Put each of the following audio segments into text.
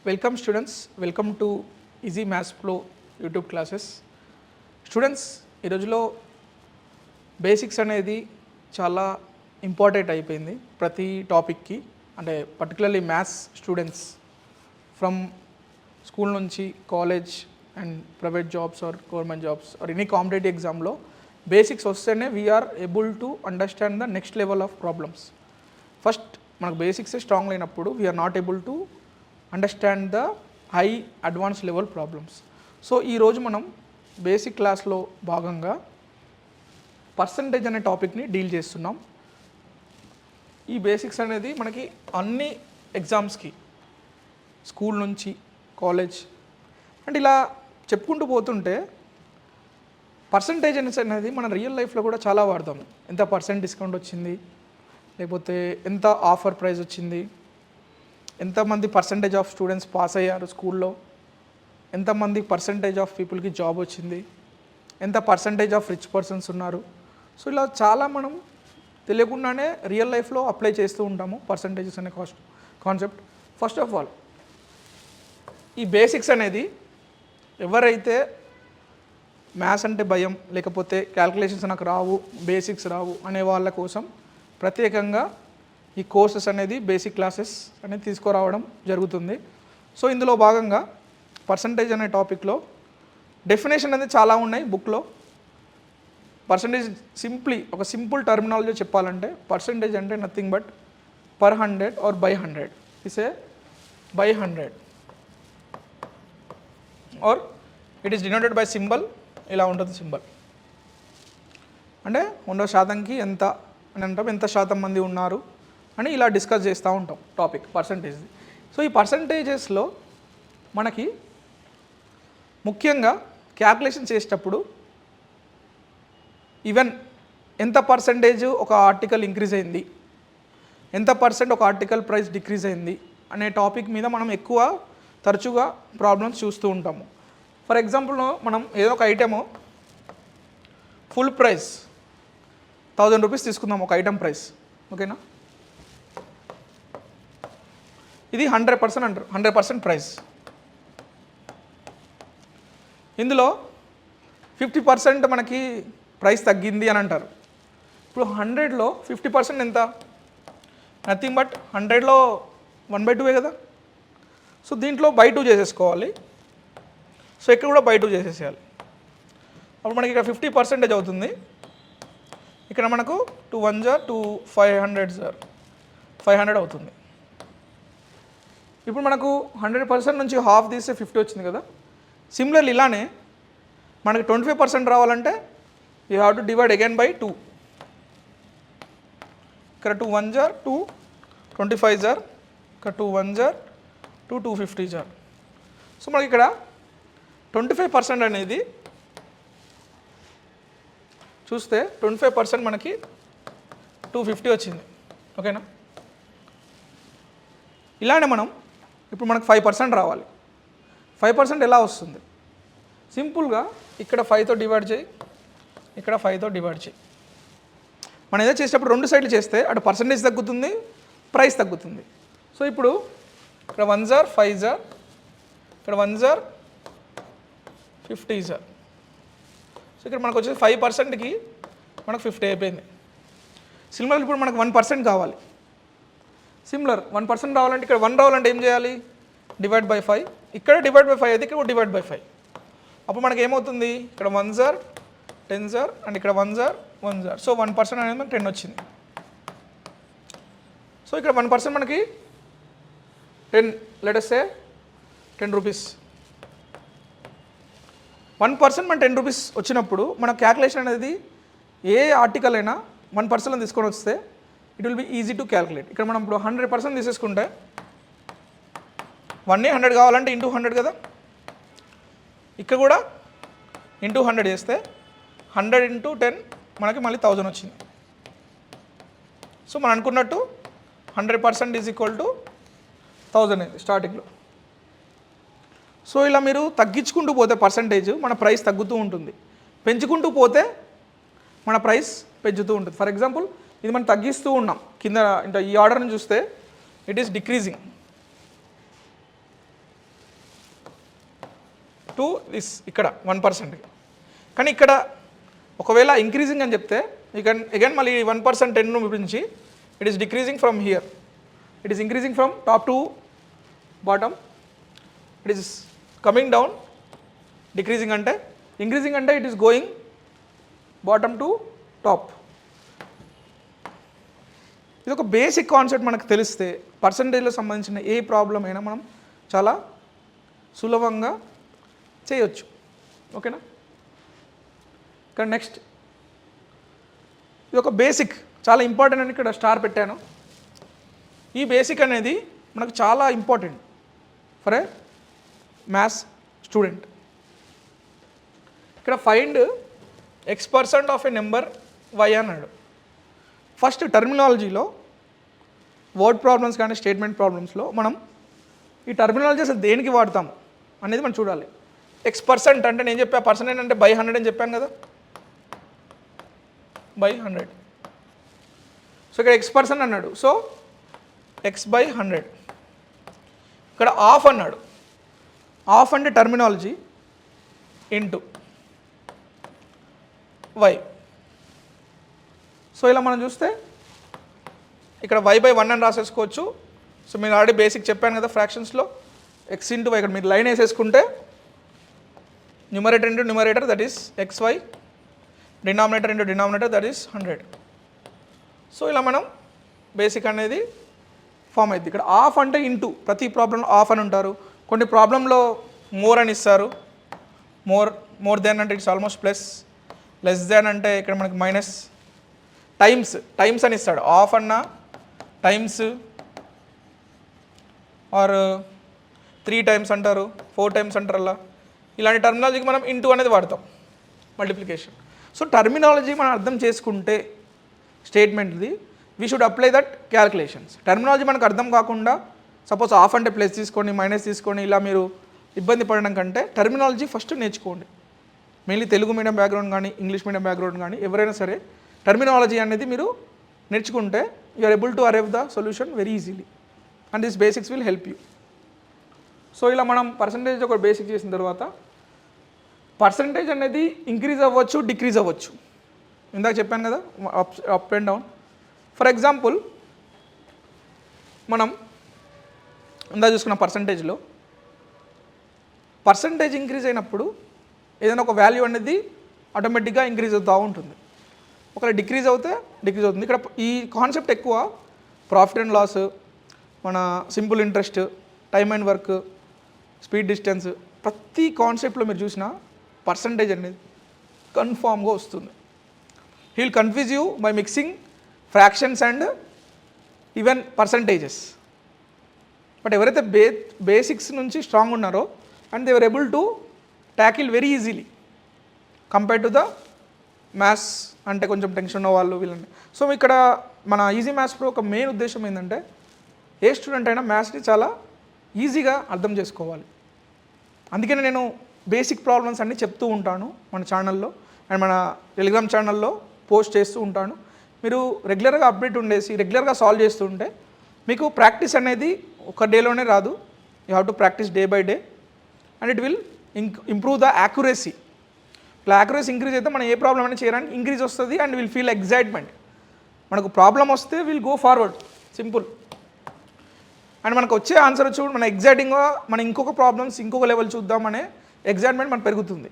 Welcome students, welcome to easy maths pro YouTube classes. Students, ఈ రోజులో basics అనేది చాలా ఇంపార్టెంట్ అయిపోయింది ప్రతి టాపిక్కి. అంటే particularly maths students from school నుంచి college and private jobs or government jobs or any competitive ఎగ్జామ్లో బేసిక్స్ వస్తేనే we are able to understand the next level of problems. First మనకు బేసిక్సే స్ట్రాంగ్ లేనప్పుడు we are not able to understand the high advance level problems. So ఈరోజు మనం basic క్లాస్లో భాగంగా percentage అనే టాపిక్ని డీల్ చేస్తున్నాం. ఈ బేసిక్స్ అనేది మనకి అన్ని ఎగ్జామ్స్కి స్కూల్ నుంచి కాలేజ్ అంటే ఇలా చెప్పుకుంటూ పోతుంటే పర్సంటేజ్ అనేది మన రియల్ లైఫ్లో కూడా చాలా వాడతాం. ఎంత పర్సెంట్ డిస్కౌంట్ వచ్చింది, లేకపోతే ఎంత ఆఫర్ ప్రైస్ వచ్చింది, ఎంతమంది పర్సంటేజ్ ఆఫ్ స్టూడెంట్స్ పాస్ అయ్యారు స్కూల్లో, ఎంతమంది పర్సంటేజ్ ఆఫ్ పీపుల్కి జాబ్ వచ్చింది, ఎంత పర్సంటేజ్ ఆఫ్ రిచ్ పర్సన్స్ ఉన్నారు. సో ఇలా చాలా మనం తెలియకుండానే రియల్ లైఫ్లో అప్లై చేస్తూ ఉంటాము పర్సంటేజెస్ అనే కాన్సెప్ట్. ఫస్ట్ ఆఫ్ ఆల్ ఈ బేసిక్స్ అనేది ఎవరైతే మ్యాథ్స్ అంటే భయం, లేకపోతే క్యాల్కులేషన్స్ నాకు రావు, బేసిక్స్ రావు అనే వాళ్ళ కోసం ప్రత్యేకంగా ఈ కోర్సెస్ అనేది బేసిక్ క్లాసెస్ అనేది తీసుకురావడం జరుగుతుంది. సో ఇందులో భాగంగా పర్సంటేజ్ అనే టాపిక్లో డెఫినేషన్ అనేది చాలా ఉన్నాయి బుక్లో. పర్సంటేజ్ సింప్లీ ఒక సింపుల్ టర్మినాలజీ చెప్పాలంటే పర్సంటేజ్ అంటే nothing but per 100 or by 100 is a by 100 or it is denoted by symbol. ఇలా ఉంటుంది సింబల్ అంటే 100%కి ఎంత అని అంటాం, ఎంత శాతం మంది ఉన్నారు అని ఇలా డిస్కస్ చేస్తూ ఉంటాం టాపిక్ పర్సంటేజ్. సో ఈ పర్సంటేజెస్లో మనకి ముఖ్యంగా క్యాల్కులేషన్ చేసేటప్పుడు ఈవెన్ ఎంత పర్సంటేజ్ ఒక ఆర్టికల్ ఇంక్రీజ్ అయింది, ఎంత పర్సెంట్ ఒక ఆర్టికల్ ప్రైస్ డిక్రీజ్ అయింది అనే టాపిక్ మీద మనం ఎక్కువ తరచుగా ప్రాబ్లమ్స్ చూస్తూ ఉంటాము. ఫర్ ఎగ్జాంపుల్ మనం ఏదో ఒక ఐటెము ఫుల్ ప్రైస్ 1000 రూపీస్ తీసుకుందాం ఒక ఐటమ్ ప్రైస్, ఓకేనా. ఇది 100% అంటారు, 100% ప్రైస్. ఇందులో 50% మనకి ప్రైస్ తగ్గింది అని అంటారు. ఇప్పుడు 100లో 50% ఎంత? నథింగ్ బట్ 100లో 1/2 కదా. సో దీంట్లో బై 2 చేసేసుకోవాలి. సో ఇక్కడ కూడా బై 2 చేసేసేయాలి. అప్పుడు మనకి ఇక్కడ 50% అవుతుంది. ఇక్కడ మనకు 2 1 జార్ 2 500 జార్ 500 అవుతుంది. ఇప్పుడు మనకు 100% నుంచి హాఫ్ తీస్తే 50 వచ్చింది కదా. సిమిలర్లీ ఇలానే మనకి 25% రావాలంటే you have to divide again by 2. ఇక్కడ 2 1 జార్ 2 25 జార్, ఇక్కడ 2 1 జార్ 2 250 జార్. సో మనకి ఇక్కడ 25% అనేది చూస్తే 25% మనకి 250 వచ్చింది, ఓకేనా. ఇలానే మనం ఇప్పుడు మనకు 5% రావాలి. 5% ఎలా వస్తుంది? సింపుల్గా ఇక్కడ 5తో డివైడ్ చేయి, ఇక్కడ 5తో డివైడ్ చేయి. మనం ఏదో చేసేటప్పుడు రెండు సైడ్లు చేస్తే అటు పర్సంటేజ్ తగ్గుతుంది, ప్రైస్ తగ్గుతుంది. సో ఇప్పుడు ఇక్కడ 1 జార్ 5 జార్, ఇక్కడ 1 జార్ 50 జార్. సో ఇక్కడ మనకు వచ్చేసి 5%కి మనకు 50 అయిపోయింది. సిమిలర్ ఇప్పుడు మనకు 1% కావాలి. సిమిలర్ 1% రావాలంటే ఇక్కడ 1 రావాలంటే ఏం చేయాలి? Divide by 5. ఇక్కడ డివైడ్ బై 5 అయితే ఇక్కడ డివైడ్ బై 5. అప్పుడు మనకి ఏమవుతుంది? ఇక్కడ 1 జార్ 10 జార్ అండ్ ఇక్కడ 1 జార్ 1 జార్. సో 1% అనేది మనకి 10 వచ్చింది. సో ఇక్కడ 1% మనకి 10, లెట్ us say 10 రూపీస్. 1% మన 10 రూపీస్ వచ్చినప్పుడు మన క్యాల్కులేషన్ అనేది ఏ ఆర్టికల్ అయినా 1% తీసుకొని వస్తే it will be easy to calculate. ఇక్కడ మనం ఇప్పుడు 100% తీసేసుకుంటే 100 కావాలంటే ఇంటూ 100 కదా. ఇక్కడ కూడా ఇంటూ 100 చేస్తే 100 ఇంటూ 10 మనకి మళ్ళీ 1000 వచ్చింది. సో మనం అనుకున్నట్టు 100% ఈజ్ ఈక్వల్ టు 1000 అయింది స్టార్టింగ్లో. సో ఇలా మీరు తగ్గించుకుంటూ పోతే పర్సంటేజ్ మన ప్రైస్ తగ్గుతూ ఉంటుంది, పెంచుకుంటూ పోతే మన ప్రైస్ పెంచుతూ ఉంటుంది. ఫర్ ఎగ్జాంపుల్ ఇది మనం తగ్గిస్తూ ఉన్నాం కింద, అంటే ఈ ఆర్డర్ని చూస్తే it is decreasing. To this ఇక్కడ 1%. కానీ ఇక్కడ ఒకవేళ ఇంక్రీజింగ్ అని చెప్తే అగైన్ మళ్ళీ 1% 10 గురించి it is decreasing from here, it is increasing from top to bottom, it is coming down. Decreasing అంటే ఇంక్రీజింగ్ అంటే it is going bottom to top. ఇది ఒక బేసిక్ కాన్సెప్ట్ మనకు తెలిస్తే పర్సంటేజ్లో సంబంధించిన ఏ ప్రాబ్లం అయినా మనం చాలా సులభంగా చేయొచ్చు. ఓకేనా? ఇక్కడ నెక్స్ట్ ఇది ఒక బేసిక్, చాలా ఇంపార్టెంట్ అని ఇక్కడ స్టార్ పెట్టాను. ఈ బేసిక్ అనేది మనకు చాలా important for a maths student. ఇక్కడ find x% of a number y అన్నాడు. ఫస్ట్ టర్మినాలజీలో వర్డ్ ప్రాబ్లమ్స్ కానీ స్టేట్మెంట్ ప్రాబ్లమ్స్లో మనం ఈ టర్మినాలజీ అసలు దేనికి వాడతాము అనేది మనం చూడాలి. x% అంటే నేను చెప్పా పర్సెంటేజ్ అంటే బై 100 అని చెప్పాను కదా, బై 100. సో ఇక్కడ x% అన్నాడు, సో x/100. ఇక్కడ ఆఫ్ అన్నాడు, ఆఫ్ అంటే టర్మినాలజీ ఇంటూ y. సో ఇలా మనం చూస్తే ఇక్కడ y/1 అని రాసేసుకోవచ్చు. సో మీరు ఆల్రెడీ బేసిక్ చెప్పాను కదా ఫ్రాక్షన్స్లో x ఇంటూ y. ఇక్కడ మీరు లైన్ వేసేసుకుంటే numerator into numerator that is xy, denominator into denominator that is 100. So ఇలా మనం బేసిక్ అనేది ఫామ్ అయింది. ఇక్కడ ఆఫ్ అంటే ఇంటూ, ప్రతి ప్రాబ్లంలో ఆఫ్ అని ఉంటారు, కొన్ని ప్రాబ్లంలో మోర్ అని ఇస్తారు. మోర్ దెన్ అంటే it's almost plus, less than అంటే ఇక్కడ మనకి మైనస్, టైమ్స్ అని ఇస్తాడు. ఆఫ్ అన్న టైమ్స్ ఆర్ 3 టైమ్స్ అంటారు, 4 టైమ్స్ అంటారు. అలా ఇలాంటి టర్మినాలజీకి మనం ఇంటూ అనేది వాడతాం, మల్టిప్లికేషన్. సో టర్మినాలజీ మనం అర్థం చేసుకుంటే స్టేట్మెంట్ది we should apply that calculations. Terminology మనకు అర్థం కాకుండా సపోజ్ ఆఫ్ అంటే ప్లస్ తీసుకొని మైనస్ తీసుకొని ఇలా మీరు ఇబ్బంది పడడం కంటే టర్మినాలజీ ఫస్ట్ నేర్చుకోండి. మెయిన్లీ తెలుగు మీడియం బ్యాక్గ్రౌండ్ కానీ ఇంగ్లీష్ మీడియం బ్యాక్గ్రౌండ్ కానీ ఎవరైనా సరే టర్మినాలజీ అనేది మీరు నేర్చుకుంటే you are able to arrive the solution very easily and this basics will help you. So ఇలా మనం పర్సంటేజ్ ఒక బేసిక్ చేసిన తర్వాత పర్సంటేజ్ అనేది ఇంక్రీజ్ అవ్వచ్చు, డిక్రీజ్ అవ్వచ్చు. ఇందాక చెప్పాను కదా up and down. For example మనం ఇందాక చూసుకున్న పర్సంటేజ్ ఇంక్రీజ్ అయినప్పుడు ఏదైనా ఒక వాల్యూ అనేది ఆటోమేటిక్గా ఇంక్రీజ్ అవుతూ ఉంటుంది. ఒకవేళ డిక్రీజ్ అవుతే డిక్రీజ్ అవుతుంది. ఇక్కడ ఈ కాన్సెప్ట్ ఎక్కువ ప్రాఫిట్ అండ్ లాస్, మన simple interest, time and work, speed distance, ప్రతి కాన్సెప్ట్లో మీరు చూసిన పర్సంటేజ్ అనేది కన్ఫామ్గా వస్తుంది. He will confuse you by mixing fractions and even percentages. But ఎవరైతే బేసిక్స్ నుంచి స్ట్రాంగ్ ఉన్నారో and they were able to tackle very easily compare to the maths అంటే కొంచెం టెన్షన్ ఉన్న వాళ్ళు వీళ్ళని. సో ఇక్కడ మన ఈజీ మ్యాథ్స్ ప్రో ఒక మెయిన్ ఉద్దేశం ఏంటంటే ఏ స్టూడెంట్ అయినా మ్యాథ్స్ని చాలా ఈజీగా అర్థం చేసుకోవాలి. అందుకని నేను బేసిక్ ప్రాబ్లమ్స్ అన్నీ చెప్తూ ఉంటాను మన ఛానల్లో అండ్ మన టెలిగ్రామ్ ఛానల్లో పోస్ట్ చేస్తూ ఉంటాను. మీరు రెగ్యులర్గా అప్డేట్ ఉండేసి రెగ్యులర్గా సాల్వ్ చేస్తూ ఉంటే మీకు ప్రాక్టీస్ అనేది ఒక డేలోనే రాదు. You have to practice day by day and it will improve the accuracy. ఇలా యాక్యురసీ ఇంక్రీజ్ అయితే మనం ఏ ప్రాబ్లం అయినా చేయడానికి ఇంక్రీజ్ వస్తుంది అండ్ విల్ ఫీల్ ఎగ్జైట్మెంట్. మనకు ప్రాబ్లం వస్తే will go forward, simple. And మనకు వచ్చే ఆన్సర్ వచ్చి మన ఎగ్జైటింగ్గా మనం ఇంకొక ప్రాబ్లమ్స్ ఇంకొక లెవెల్ చూద్దామనే ఎగ్జైట్మెంట్ మనకు పెరుగుతుంది.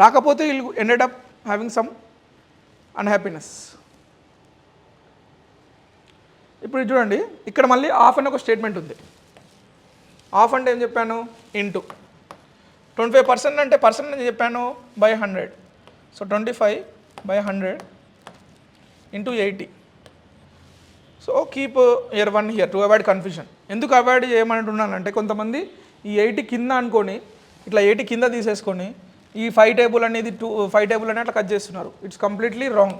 రాకపోతే will ended up having some unhappiness. ఇప్పుడు చూడండి, ఇక్కడ మళ్ళీ ఆఫ్ అని ఒక స్టేట్మెంట్ ఉంది. ఆఫ్ అంటే ఏం చెప్పాను, ఇంటూ 25% అంటే పర్సెంట్ అని చెప్పాను by 100. So 25/100 into 80. So keep year 1 here to avoid confusion. ఎందుకు అవాయిడ్ చేయమంటున్నానంటే కొంతమంది ఈ 80 కింద అనుకొని ఇట్లా 80 కింద తీసేసుకొని ఈ 5 టేబుల్ అనేది 5 టేబుల్ అనేది అట్లా కట్ చేస్తున్నారు. It's completely wrong.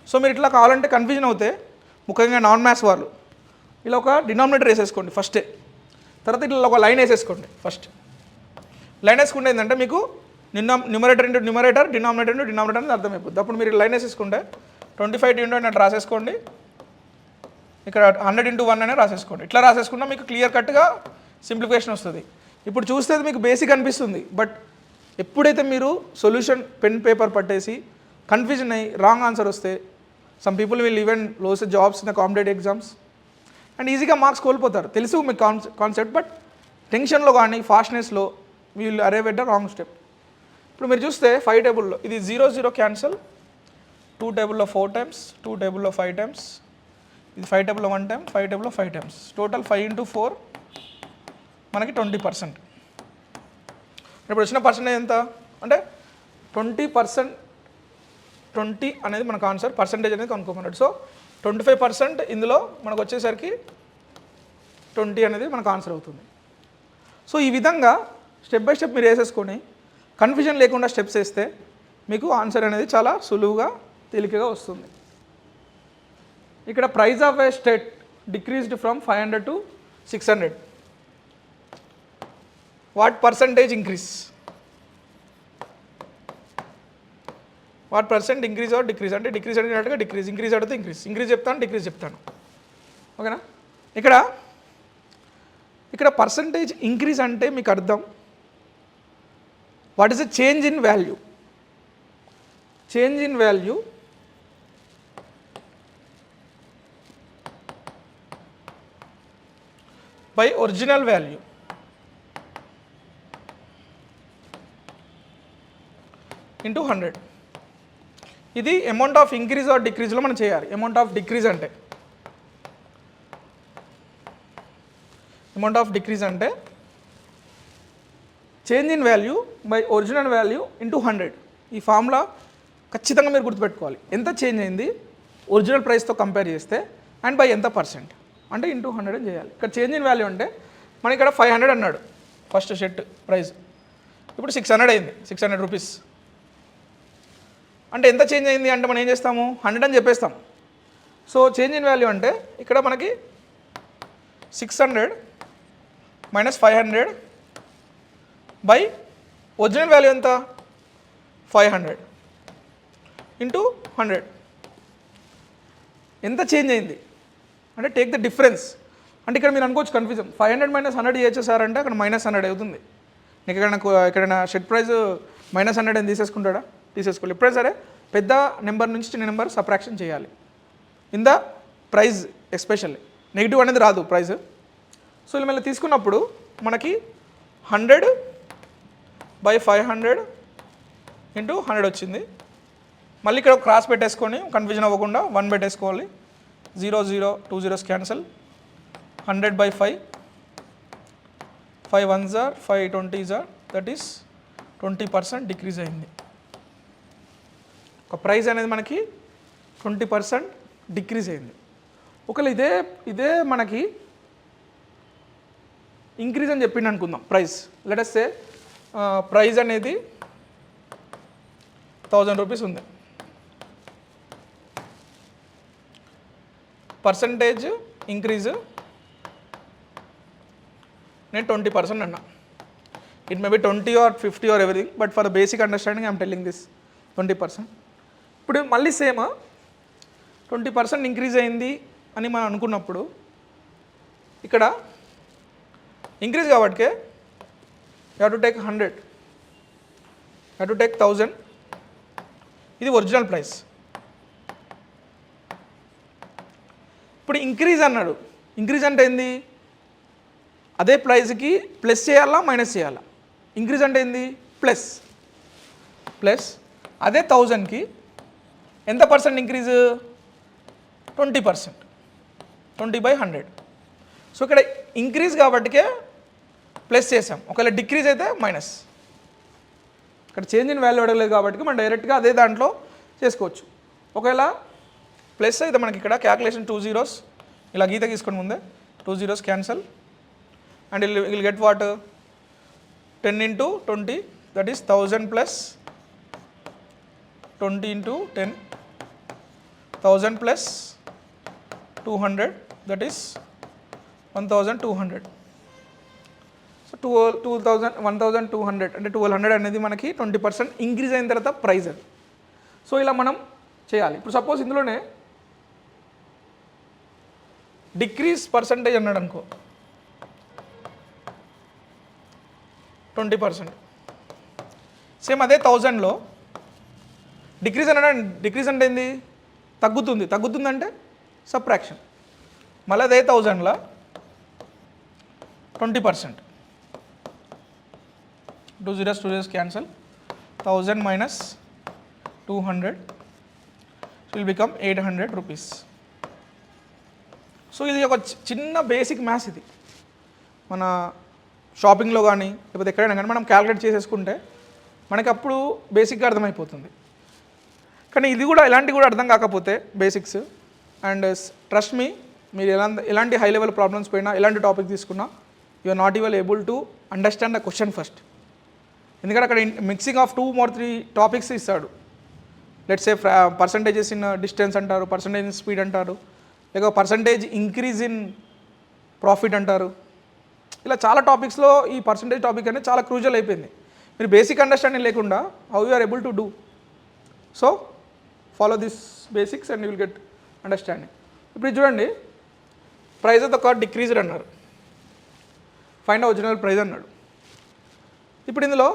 సో మీరు ఇట్లా కావాలంటే కన్ఫ్యూజన్ అవుతే ముఖ్యంగా నాన్ మ్యాథ్స్ వాళ్ళు ఇలా ఒక డినామినేటర్ వేసేసుకోండి ఫస్టే, తర్వాత ఇట్లా ఒక లైన్ వేసేసుకోండి. ఫస్ట్ లైన్ వేసుకుంటే ఏంటంటే మీకు numerator into numerator, denominator into denominator అనేది అర్థమైపోద్ది. అప్పుడు మీరు లైన్ వేసేసుకుంటే 25 ఇంటూ అన్నట్టు రాసేసుకోండి, ఇక్కడ 100 ఇంటూ 1 అనేది రాసేసుకోండి. ఇట్లా రాసేసుకున్నా మీకు క్లియర్ కట్గా సింప్లిఫికేషన్ వస్తుంది. ఇప్పుడు చూస్తే అది మీకు బేసిక్ అనిపిస్తుంది, బట్ ఎప్పుడైతే మీరు సొల్యూషన్ పెన్ పేపర్ పట్టేసి కన్ఫ్యూజన్ అయ్యి రాంగ్ ఆన్సర్ వస్తే some people will even lose jobs in the competitive exams and ఈజీగా మార్క్స్ కోల్పోతారు. తెలుసు మీకు కాన్సెప్ట్, బట్ టెన్షన్లో కానీ ఫాస్ట్నెస్లో వీళ్ళు అరే పెట్ట రాంగ్ స్టెప్. ఇప్పుడు మీరు చూస్తే 5 టేబుల్లో ఇది 0 0 క్యాన్సల్, 2 టేబుల్లో 4 times, 2 టేబుల్లో 5 times, ఇది 5 టేబుల్లో 1 time, 5 టేబుల్లో 5 times, టోటల్ 5 into 4 మనకి 20%. ఇప్పుడు వచ్చిన పర్సెంటేజ్ ఎంత అంటే 20%. 20 అనేది మనకు ఆన్సర్, పర్సెంటేజ్ అనేది కనుక్కోమన్నాడు. సో 25% ఇందులో మనకు వచ్చేసరికి 20 అనేది మనకు ఆన్సర్ అవుతుంది. సో ఈ విధంగా స్టెప్ బై స్టెప్ మీరు వేసేసుకొని కన్ఫ్యూజన్ లేకుండా స్టెప్స్ వేస్తే మీకు ఆన్సర్ అనేది చాలా సులువుగా తేలికగా వస్తుంది. ఇక్కడ price of A state decreased from 500 to 600. What percentage increase? What percent increase or decrease? అంటే డిక్రీజ్ అడిగినట్టుగా డిక్రీజ్, ఇంక్రీజ్ అడిగితే ఇంక్రీజ్ చెప్తాను, డిక్రీజ్ చెప్తాను. ఓకేనా? ఇక్కడ పర్సంటేజ్ ఇంక్రీజ్ అంటే మీకు అర్థం what is the change in value. Change in value by original value into 100. ఇది అమౌంట్ ఆఫ్ ఇంక్రీజ్ ఆర్ డిక్రీజ్లో మనం చేయాలి. అమౌంట్ ఆఫ్ డిక్రీజ్ అంటే change in value by original value into 100. ఈ ఫార్ములా ఖచ్చితంగా మీరు గుర్తుపెట్టుకోవాలి. ఎంత చేంజ్ అయింది ఒరిజినల్ ప్రైస్తో కంపేర్ చేస్తే అండ్ బై ఎంత పర్సెంట్ అంటే ఇంటూ 100 అని చేయాలి. ఇక్కడ చేంజ్ ఇన్ వాల్యూ అంటే మన ఇక్కడ 500 అన్నాడు ఫస్ట్ షర్ట్ ప్రైస్, ఇప్పుడు 600 అయింది, 600 రూపీస్. అంటే ఎంత చేంజ్ అయింది అంటే మనం ఏం చేస్తాము 100 అని చెప్పేస్తాం. సో చేంజ్ ఇన్ వాల్యూ అంటే ఇక్కడ మనకి 600 మైనస్ 500 బై ఒరిజినల్ వాల్యూ ఎంత 500 ఇంటూ 100. ఎంత చేంజ్ అయింది అంటే టేక్ ద డిఫరెన్స్. అంటే ఇక్కడ మీరు అనుకోవచ్చు కన్ఫ్యూజన్, 500 మైనస్ 100 చేసేసారంటే అక్కడ మైనస్ 100 అవుతుంది. నీకు ఎక్కడైనా షర్ట్ ప్రైస్ మైనస్ 100 అని తీసేసుకుంటాడా? తీసేసుకోవాలి. ఎప్పుడైనా సరే పెద్ద నెంబర్ నుంచి చిన్న నెంబర్ సబ్ట్రాక్షన్ చేయాలి in the price, especially negative అనేది రాదు ప్రైస్. సో ఇలా మళ్ళీ తీసుకున్నప్పుడు మనకి 100 బై 500 ఇంటూ 100 వచ్చింది. మళ్ళీ ఇక్కడ క్రాస్ పెట్టేసుకొని కన్ఫ్యూజన్ అవ్వకుండా 1 పెట్టేసుకోవాలి. 0 0 2 zeros cancel. 100 by 5, 5 ones are 5 20s are, that is 20% decrease అయింది. ఒక ప్రైస్ అనేది మనకి 20% డిక్రీజ్ అయింది. ఒకవేళ ఇదే మనకి ఇంక్రీజ్ అని చెప్పింది అనుకుందాం ప్రైస్. లెట్ అస్ సే ప్రైస్ అనేది 1000 రూపీస్ ఉంది, పర్సంటేజ్ ఇంక్రీజ్ నేను 20% అన్నా. It may be 20 or 50 or everything, but for the basic understanding I'm telling this 20%. ఇప్పుడు మళ్ళీ సేమ్ 20% ఇంక్రీజ్ అయింది అని మనం అనుకున్నప్పుడు ఇక్కడ ఇంక్రీజ్ కాబట్టి you have to take 100, you have to take 1000. ఇది ఒరిజినల్ ప్రైస్. ఇప్పుడు ఇంక్రీజ్ అన్నాడు. ఇంక్రీజ్ అంటే ఏంది? అదే ప్రైస్కి ప్లస్ చేయాలా మైనస్ చేయాలా? ఇంక్రీజ్ అంటే ఏంది? ప్లస్. అదే 1000కి ఎంత పర్సెంట్ ఇంక్రీజ్? 20%, 20/100. సో ఇక్కడ ఇంక్రీజ్ కాబట్టికే ప్లస్ చేసాం, ఒకవేళ డిక్రీజ్ అయితే మైనస్. ఇక్కడ చేంజ్ ఇన్ వాల్యూ అడగలేదు కాబట్టి మనం డైరెక్ట్గా అదే దాంట్లో చేసుకోవచ్చు. ఒకవేళ ప్లస్ అయితే మనకి ఇక్కడ క్యాల్కులేషన్ 2 zeros ఇలా గీత గీసుకొని ముందే 2 zeros cancel and will get what 10 into 20, that is 1000 plus 20 into 10, 1000 plus 200, that is 1200. So 1200 అంటే 1200 అనేది మనకి 20% ఇంక్రీజ్ అయిన తర్వాత ప్రైస్ అది. సో ఇలా మనం చేయాలి. ఇప్పుడు సపోజ్ ఇందులోనే డిక్రీజ్ పర్సంటేజ్ అన్నాడు అనుకో, 20%. సేమ్ అదే 1000లో డిక్రీజ్ అంటే ఏంది, తగ్గుతుంది అంటే సబ్ట్రాక్షన్. మళ్ళీ అదే 1000లో 20%. 2 zeros cancel. 1000 minus 200 will become 800 rupees. So ఇది ఒక చిన్న బేసిక్ మ్యాథ్స్. ఇది మన షాపింగ్లో కానీ లేకపోతే ఎక్కడైనా కానీ మనం క్యాలిక్యులేట్ చేసేసుకుంటే మనకి అప్పుడు బేసిక్గా అర్థమైపోతుంది. కానీ ఇది కూడా ఇలాంటివి కూడా అర్థం కాకపోతే బేసిక్స్, అండ్ ట్రస్ట్ మీ, మీరు ఎలాంటి హై లెవెల్ ప్రాబ్లమ్స్ పోయినా ఎలాంటి టాపిక్ తీసుకున్నా you are not even able to understand the question first. ఎందుకంటే అక్కడ మిక్సింగ్ ఆఫ్ 2 or 3 టాపిక్స్ ఇస్తాడు. Let's say percentages in distance అంటారు, పర్సంటేజ్ ఇన్ స్పీడ్ అంటారు, లేక పర్సంటేజ్ ఇంక్రీజ్ ఇన్ ప్రాఫిట్ అంటారు. ఇలా చాలా టాపిక్స్లో ఈ పర్సంటేజ్ టాపిక్ అనేది చాలా క్రూజల్ అయిపోయింది. మీరు బేసిక్ అండర్స్టాండింగ్ లేకుండా how you are able to do. So follow this basics and you will get understanding. ఇప్పుడు చూడండి, price of the card decreased అన్నారు, ఫైండ్ ఒరిజినల్ ప్రైస్ అన్నాడు. ఇప్పుడు ఇందులో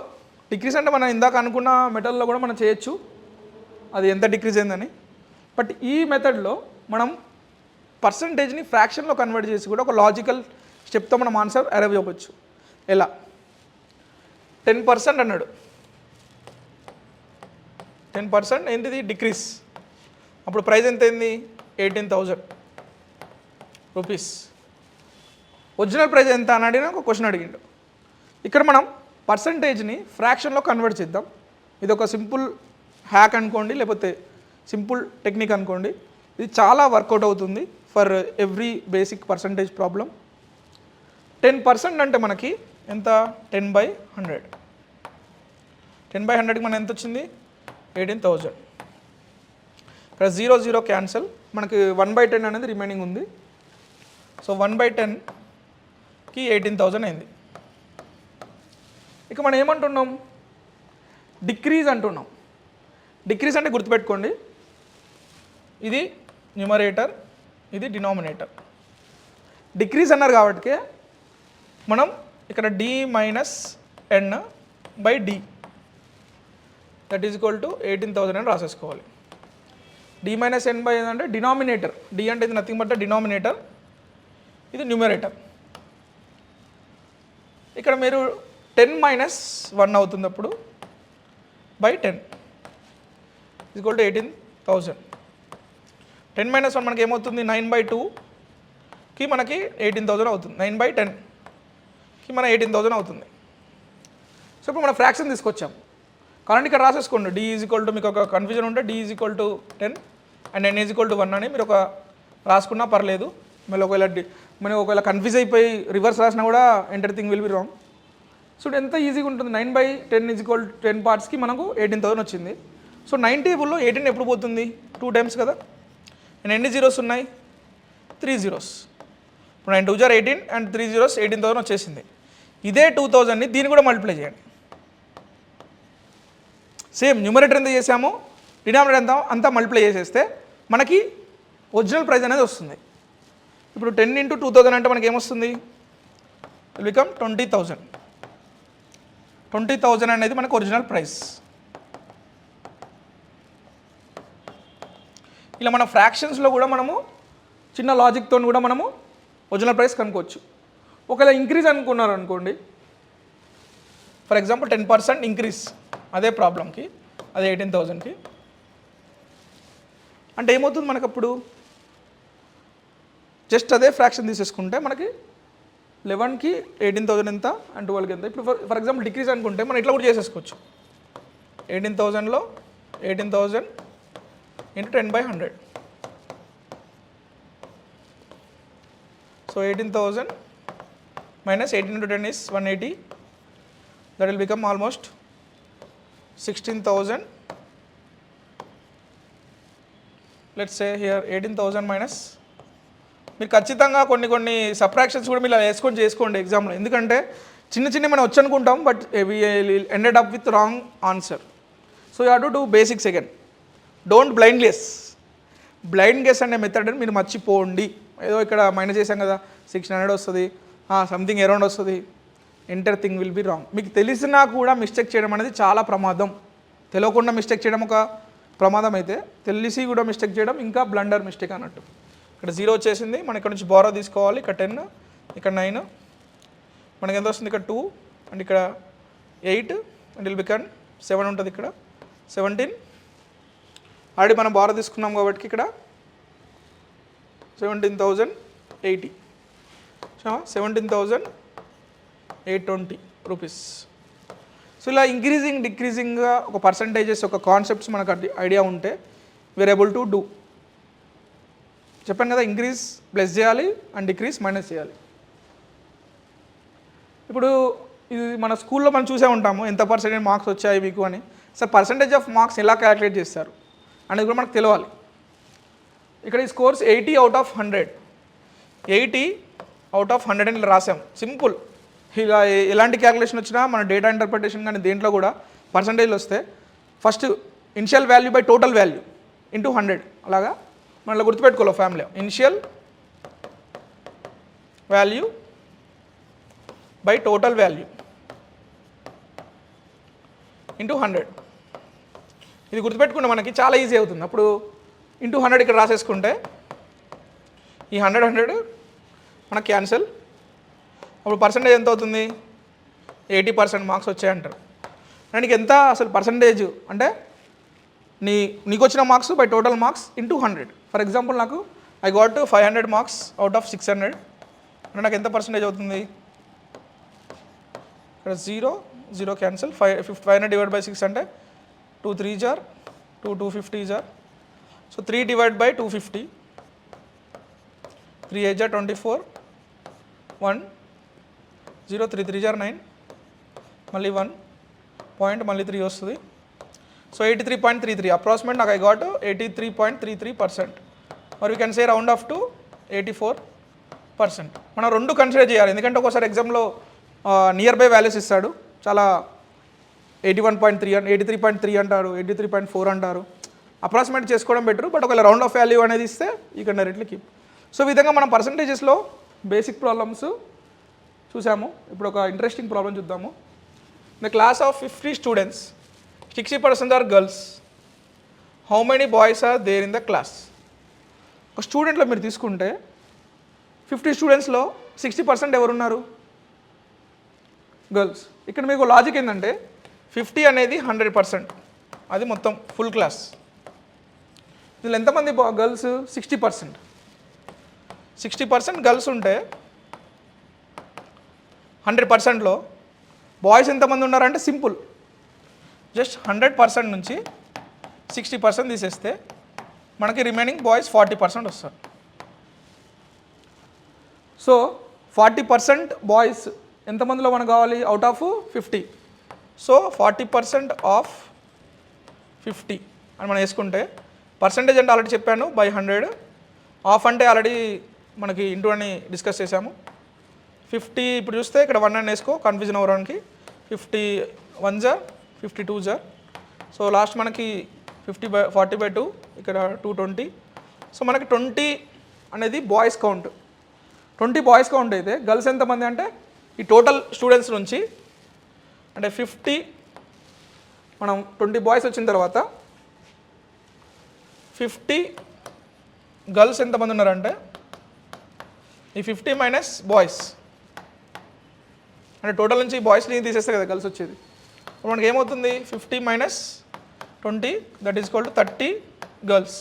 డిక్రీజ్ అంటే మనం ఇందాక అనుకున్న మెథడ్లో కూడా మనం చేయొచ్చు, అది ఎంత డిక్రీజ్ అయిందని. బట్ ఈ మెథడ్లో మనం పర్సంటేజ్ని ఫ్రాక్షన్లో కన్వర్ట్ చేసి కూడా ఒక లాజికల్ స్టెప్తో మనం ఆన్సర్ అరైవ్ అవ్వచ్చు. ఎలా? 10% అన్నాడు, 10% ఏంటిది డిక్రీజ్. అప్పుడు ప్రైస్ ఎంత అయింది? 18,000 రూపీస్. ఒరిజినల్ ప్రైస్ ఎంత అని అడిగిన ఒక క్వశ్చన్ అడిగిండు. ఇక్కడ మనం పర్సంటేజ్ని ఫ్రాక్షన్లో కన్వర్ట్ చేద్దాం. ఇది ఒక సింపుల్ హ్యాక్ అనుకోండి, లేకపోతే సింపుల్ టెక్నిక్ అనుకోండి. ఇది చాలా వర్కౌట్ అవుతుంది for every basic percentage problem. 10% అంటే మనకి ఎంత? 10/100. 10/100కి మనం ఎంత వచ్చింది? 18,000. ఇక్కడ 0 0 క్యాన్సల్, మనకి 1/10 అనేది రిమైనింగ్ ఉంది. సో 1/10కి 18,000 అయింది. ఇక మనం ఏమంటున్నాం? డిక్రీజ్ అంటున్నాం. డిక్రీజ్ అంటే గుర్తుపెట్టుకోండి, ఇది న్యూమరేటర్, ఇది డినామినేటర్. డిక్రీజ్ అన్నారు కాబట్టి మనం ఇక్కడ d - n/d that is equal to 18,000 అని రాసేసుకోవాలి. d - n/n అంటే డినామినేటర్, d అంటే ఇది నథింగ్ బట్ డినామినేటర్, ఇది న్యూమరేటర్. ఇక్కడ మీరు 10 - 1 అవుతుంది, అప్పుడు /10 ఈక్వల్ టు 18,000. 10 - 1 మనకి ఏమవుతుంది? 9/2కి మనకి 18,000 అవుతుంది. 9/10కి మన 18,000 అవుతుంది. సో ఇప్పుడు మనం ఫ్రాక్షన్ తీసుకొచ్చాం కాబట్టి ఇక్కడ రాసేసుకోండి. d ఈజ్ ఈక్వల్ టు, మీకు ఒక కన్ఫ్యూజన్ ఉంటే d is equal to 10 and n is equal to 1 అని మీరు ఒక రాసుకున్నా పర్లేదు. మళ్ళీ ఒకవేళ కన్ఫ్యూజ్ అయిపోయి రివర్స్ రాసినా కూడా ఎంటర్థింగ్ విల్ బి రాంగ్. సో ఎంత ఈజీగా ఉంటుంది. 9/10 ఈజ్ ఈక్వల్ టు 10 పార్ట్స్కి మనకు 18,000 వచ్చింది. సో 9 టేబుల్లో 18 ఎప్పుడు పోతుంది? 2 times కదా. అండ్ ఎన్ని జీరోస్ ఉన్నాయి? 3 zeros. ఇప్పుడు 9 2 18 అండ్ 3 zeros 18,000 వచ్చేసింది. ఇదే 2,000ని దీన్ని కూడా మల్టిప్లై చేయండి. సేమ్ న్యూమరేటర్ ఎంత చేసామో డినామినేటర్ అంతా మల్టిప్లై చేసేస్తే మనకి ఒరిజినల్ ప్రైస్ అనేది వస్తుంది. ఇప్పుడు 10 × 2,000 అంటే మనకి ఏమొస్తుంది? Will become 20,000. 20,000 అనేది మనకు ఒరిజినల్ ప్రైస్. ఇలా మన ఫ్రాక్షన్స్లో కూడా మనము చిన్న లాజిక్తో కూడా మనము ఒరిజినల్ ప్రైస్ కనుక్కోవచ్చు. ఒకవేళ ఇంక్రీజ్ అనుకున్నారు అనుకోండి, ఫర్ ఎగ్జాంపుల్ 10% ఇంక్రీజ్ అదే ప్రాబ్లంకి, అదే 18,000కి అంటే ఏమవుతుంది మనకు? అప్పుడు జస్ట్ అదే ఫ్రాక్షన్ తీసేసుకుంటే మనకి 11కి 18,000 ఎంత అండ్ 12కి ఎంత. ఇప్పుడు ఫర్ ఎగ్జాంపుల్ డిక్రీజ్ అనుకుంటే మనం ఇట్లా కూడా చేసేసుకోవచ్చు. 18,000లో 18,000 × 10/100. So 18,000 minus 18 × 10 is 180. That will become almost 16,000. Let's say here 18,000 minus, మీరు ఖచ్చితంగా కొన్ని సబ్ట్రాక్షన్స్ కూడా మీరు వేసుకొని చేసుకోండి ఎగ్జామ్లో. ఎందుకంటే చిన్న మనం వచ్చి అనుకుంటాం, but we ended up with wrong answer. So you have to do basics again. Don't blind guess అనే మెథడ్ మీరు మర్చిపోండి. ఏదో ఇక్కడ మైనస్ చేసాం కదా 1600 వస్తుంది, సంథింగ్ అరౌండ్ వస్తుంది, entire thing will be wrong. మీకు తెలిసినా కూడా మిస్టేక్ చేయడం అనేది చాలా ప్రమాదం. తెలియకుండా మిస్టేక్ చేయడం ఒక ప్రమాదం అయితే తెలిసి కూడా మిస్టేక్ చేయడం ఇంకా బ్లండర్ మిస్టేక్ అన్నట్టు. ఇక్కడ 0 వచ్చేసింది, మనం ఇక్కడ నుంచి బారో తీసుకోవాలి. ఇక్కడ 10, ఇక్కడ 9, మనకి ఎంత వస్తుంది? ఇక్కడ 2 అండ్ ఇక్కడ 8 అండ్ విల్ బికమ్ 7 ఉంటుంది. ఇక్కడ 17 ఆల్రెడీ మనం బారో తీసుకున్నాం కాబట్టి ఇక్కడ 17,080, 17,820 రూపీస్. సో ఇలా ఇంక్రీజింగ్ డిక్రీజింగ్గా ఒక పర్సంటేజెస్ ఒక కాన్సెప్ట్స్ మనకు ఐడియా ఉంటే వీఆర్ ఏబుల్ టు డూ. చెప్పాను కదా, ఇంక్రీజ్ ప్లస్ చేయాలి అండ్ డిక్రీజ్ మైనస్ చేయాలి. ఇప్పుడు ఇది మన స్కూల్లో మనం చూసే ఉంటాము ఎంత పర్సెంటేజ్ మార్క్స్ వచ్చాయి మీకు అని. సార్ పర్సంటేజ్ ఆఫ్ మార్క్స్ ఎలా క్యాలిక్యులేట్ చేస్తారు అనేది కూడా మనకు తెలియాలి. ఇక్కడ ఈ scores 80 out of 100, 80 out of 100 అని రాసాం. సింపుల్. ఇలా ఎలాంటి క్యాలిక్యులేషన్ వచ్చినా మన డేటా ఇంటర్ప్రిటేషన్ కానీ దేంట్లో కూడా పర్సంటేజ్లు వస్తే first initial value by total value into 100 అలాగా మనలో గుర్తుపెట్టుకోవాలి family. Initial value by total value into 100. ఇది గుర్తుపెట్టుకుంటే మనకి చాలా ఈజీ అవుతుంది. అప్పుడు ఇంటూ 100 ఇక్కడ రాసేసుకుంటే ఈ 100 మనకు క్యాన్సిల్. అప్పుడు పర్సంటేజ్ ఎంత అవుతుంది? 80% మార్క్స్ వచ్చాయంటారు. దానికి ఎంత అసలు పర్సంటేజ్ అంటే నీకు వచ్చిన marks by total marks into 100. For example నాకు I got 500 marks out of 600 అంటే నాకు ఎంత పర్సంటేజ్ అవుతుంది? ఇక్కడ 0 క్యాన్సిల్. 500 డివైడ్ బై 6 అంటే 2 3 జార్ 250 జార్. సో 3 డివైడ్ బై 250, 3 8 జార్ 24, 1 0 3 3 జార్ 9, మళ్ళీ 1 పాయింట్ మళ్ళీ 3 వస్తుంది. సో 83.33 అప్రాక్సిమేట్ నాకు ఐ గాట్ 83.33%. మరి we can say round off to 84%. మనం రెండు కన్సిడర్ చేయాలి, ఎందుకంటే ఒకసారి ఎగ్జామ్లో నియర్ బై వాల్యూస్ ఇస్తాడు. చాలా 81.3 83.3 అంటారు, 83.4 అంటారు. అప్రాక్సిమేట్ చేసుకోవడం బెటర్. బట్ ఒకవేళ రౌండ్ ఆఫ్ వాల్యూ అనేది ఇస్తే you can directly keep. So ఈ విధంగా మనం పర్సంటేజెస్లో బేసిక్ ప్రాబ్లమ్స్ చూసాము. ఇప్పుడు ఒక ఇంట్రెస్టింగ్ ప్రాబ్లం చూద్దాము. In the class of 50 students 60% are girls, how many boys are there in the class? ఒక స్టూడెంట్లో మీరు తీసుకుంటే 50 స్టూడెంట్స్లో 60% ఎవరున్నారు? గర్ల్స్. ఇక్కడ మీకు లాజిక్ ఏంటంటే 50 అనేది 100%, అది మొత్తం ఫుల్ క్లాస్. దీనిలో ఎంతమంది గర్ల్స్? 60%. 60% గర్ల్స్ ఉంటే 100%లో బాయ్స్ ఎంతమంది ఉన్నారంటే సింపుల్, జస్ట్ 100% నుంచి 60% తీసేస్తే మనకి రిమైనింగ్ బాయ్స్ 40% వస్తారు. సో 40% బాయ్స్ ఎంతమందిలో మనకు కావాలి? Out of 50. సో 40% ఆఫ్ 50 అని మనం వేసుకుంటే పర్సంటేజ్ అంటే ఆల్రెడీ చెప్పాను బై 100. ఆఫ్ అంటే ఆల్రెడీ మనకి ఇంటూ అని డిస్కస్ చేసాము. 50 ఇప్పుడు చూస్తే ఇక్కడ 1 అని వేసుకో కన్ఫ్యూజన్ అవ్వడానికి. 51 జార్ 52 జార్. సో లాస్ట్ మనకి 40/2 ఇక్కడ 220. సో మనకి 20 అనేది బాయ్స్ కౌంట్. 20 బాయ్స్ కౌంట్ అయితే గర్ల్స్ ఎంతమంది అంటే ఈ టోటల్ స్టూడెంట్స్ నుంచి అంటే 50 మనం 20 బాయ్స్ వచ్చిన తర్వాత 50 గర్ల్స్ ఎంతమంది ఉన్నారంటే ఈ 50 మైనస్ బాయ్స్ అంటే టోటల్ నుంచి బాయ్స్ని తీసేస్తే కదా గర్ల్స్ వచ్చేది. ఇప్పుడు మనకి ఏమవుతుంది? 50 minus 20 that is equal to 30 girls.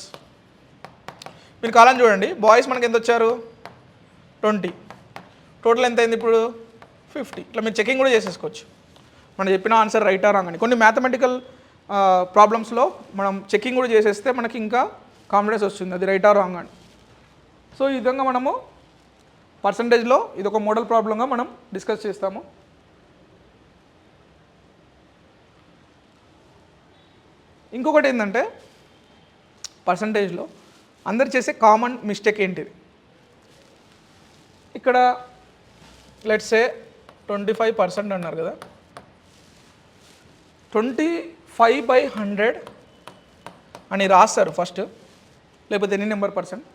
మీరు కాలం చూడండి, బాయ్స్ మనకి ఎంత వచ్చారు? 20. టోటల్ ఎంత అయింది ఇప్పుడు? 50. ఇట్లా మీరు చెకింగ్ కూడా చేసేసుకోవచ్చు, మనం చెప్పిన ఆన్సర్ రైటా రాంగ్ అని. కొన్ని మ్యాథమెటికల్ ప్రాబ్లమ్స్లో మనం చెకింగ్ కూడా చేసేస్తే మనకి ఇంకా కాన్ఫిడెన్స్ వస్తుంది అది రైటా రాంగ్ అని. సో ఈ విధంగా మనము పర్సంటేజ్లో ఇది ఒక మోడల్ ప్రాబ్లంగా మనం డిస్కస్ చేస్తాము. ఇంకొకటి ఏంటంటే పర్సంటేజ్లో అందరు చేసే కామన్ మిస్టేక్ ఏంటిది? ఇక్కడ లెట్స్ సే 25% అన్నారు కదా, 25/100 అని రాస్తారు ఫస్ట్, లేకపోతే ఎన్ని నెంబర్ పర్సెంట్.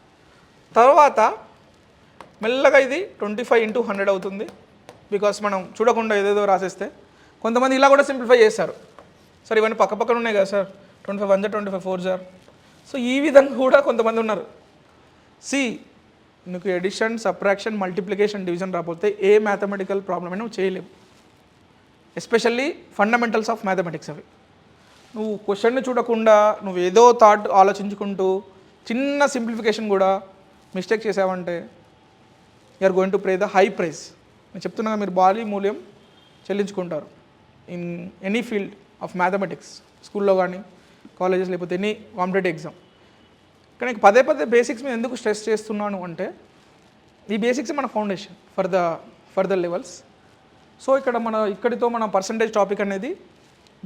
తర్వాత మెల్లగా ఇది 25 × 100 అవుతుంది, బికాస్ మనం చూడకుండా ఏదేదో రాసేస్తే. కొంతమంది ఇలా కూడా సింప్లిఫై చేస్తారు, సార్ ఇవన్నీ పక్క పక్కన ఉన్నాయి కదా సార్, 25 1 25 4 సార్. సో ఈ విధంగా కూడా కొంతమంది ఉన్నారు. సి నీకు ఎడిషన్, సబ్ట్రాక్షన్, మల్టిప్లికేషన్, డివిజన్ రాకపోతే ఏ మ్యాథమెటికల్ ప్రాబ్లమ్ అయినా నువ్వు చేయలేవు. ఎస్పెషల్లీ ఫండమెంటల్స్ ఆఫ్ మ్యాథమెటిక్స్ అవి. నువ్వు క్వశ్చన్ని చూడకుండా నువ్వు ఏదో థాట్ ఆలోచించుకుంటూ చిన్న సింప్లిఫికేషన్ కూడా మిస్టేక్ చేసావంటే you're going to pay the high price. నేను చెప్తున్నా, మీరు భారీ మూల్యం చెల్లించుకుంటారు in any field of mathematics, స్కూల్లో కానీ కాలేజెస్, లేకపోతే ఎనీ కాంపిటేటివ్ ఎగ్జామ్. కానీ పదే పదే బేసిక్స్ మీద ఎందుకు స్ట్రెస్ చేస్తున్నాను అంటే ఈ బేసిక్స్ మన foundation for the levels. So ఇక్కడితో మన పర్సంటేజ్ టాపిక్ అనేది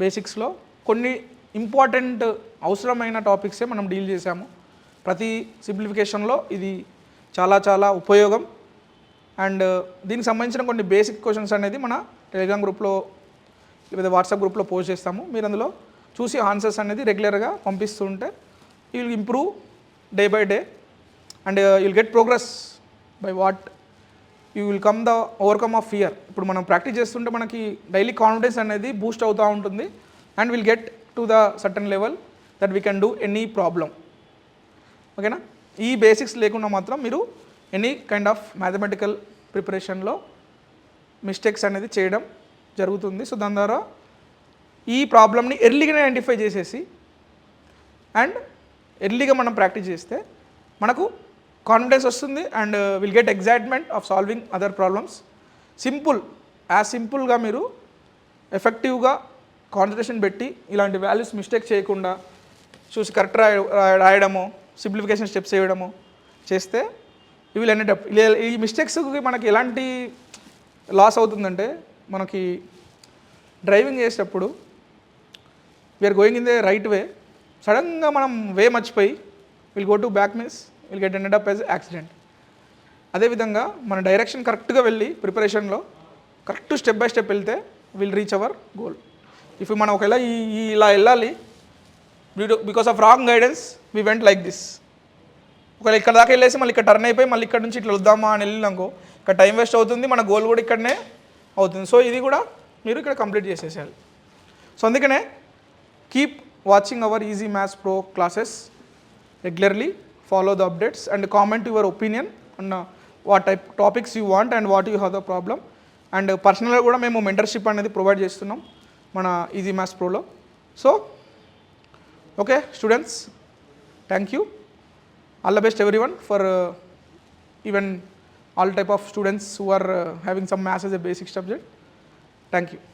బేసిక్స్లో కొన్ని ఇంపార్టెంట్ అవసరమైన టాపిక్సే మనం డీల్ చేసాము. ప్రతి సింప్లిఫికేషన్లో ఇది చాలా చాలా ఉపయోగం. అండ్ దీనికి సంబంధించిన కొన్ని బేసిక్ క్వశ్చన్స్ అనేది మన టెలిగ్రామ్ గ్రూప్లో లేదా వాట్సాప్ గ్రూప్లో పోస్ట్ చేస్తాము. మీరు అందులో చూసి ఆన్సర్స్ అనేది రెగ్యులర్గా పంపిస్తూ ఉంటే you will improve day by day and you will get progress by what you will overcome of fear. ఇప్పుడు మనం ప్రాక్టీస్ చేస్తుంటే మనకి డైలీ కాన్ఫిడెన్స్ అనేది బూస్ట్ అవుతూ ఉంటుంది and will get to the certain level that we can do any problem. ఓకేనా? ఈ basics లేకుండా మాత్రం మీరు ఎనీ కైండ్ ఆఫ్ మ్యాథమెటికల్ ప్రిపరేషన్లో మిస్టేక్స్ అనేది చేయడం జరుగుతుంది. సో దాని ద్వారా ఈ ప్రాబ్లమ్ని ఎర్లీగానే ఐడెంటిఫై చేసేసి అండ్ ఎర్లీగా మనం ప్రాక్టీస్ చేస్తే మనకు కాన్ఫిడెన్స్ వస్తుంది and will get excitement of solving other problems. సింపుల్గా మీరు ఎఫెక్టివ్గా కాన్సన్ట్రేషన్ పెట్టి ఇలాంటి వాల్యూస్ మిస్టేక్ చేయకుండా చూసి కరెక్ట్ రాయడము, సింప్లిఫికేషన్ స్టెప్స్ చేయడము చేస్తే యూ విల్ ఎండ్ అప్. ఈ మిస్టేక్స్కి మనకి ఎలాంటి లాస్ అవుతుందంటే, మనకి డ్రైవింగ్ చేసేటప్పుడు we're going in the right way, సడన్గా మనం వే మర్చిపోయి will go to back means will get ended up as accident. అదేవిధంగా మన డైరెక్షన్ కరెక్ట్గా వెళ్ళి ప్రిపరేషన్లో కరెక్ట్ స్టెప్ బై స్టెప్ వెళ్తే will reach our goal. If మనం ఒకవేళ ఇలా వెళ్ళాలి, because of wrong guidance we went like this. ఒకవేళ ఇక్కడ దాకా వెళ్ళేసి మళ్ళీ ఇక్కడ టర్న్ అయిపోయి మళ్ళీ ఇక్కడ నుంచి ఇట్లా వద్దామా అని వెళ్ళినాకో ఇక్కడ టైం వేస్ట్ అవుతుంది, మన గోల్ కూడా ఇక్కడనే అవుతుంది. సో ఇది కూడా మీరు ఇక్కడ కంప్లీట్ చేసేసేయాలి. సో అందుకనే keep watching our easy maths pro classes regularly, follow the updates and comment your opinion అన్న what type topics you want and what you have the problem. And పర్సనల్గా కూడా మేము మెంటర్షిప్ అనేది ప్రొవైడ్ చేస్తున్నాం మన easy maths ప్రోలో. So okay students, thank you. All the best everyone for even all type of students who are having some maths as a basic subject. Thank you.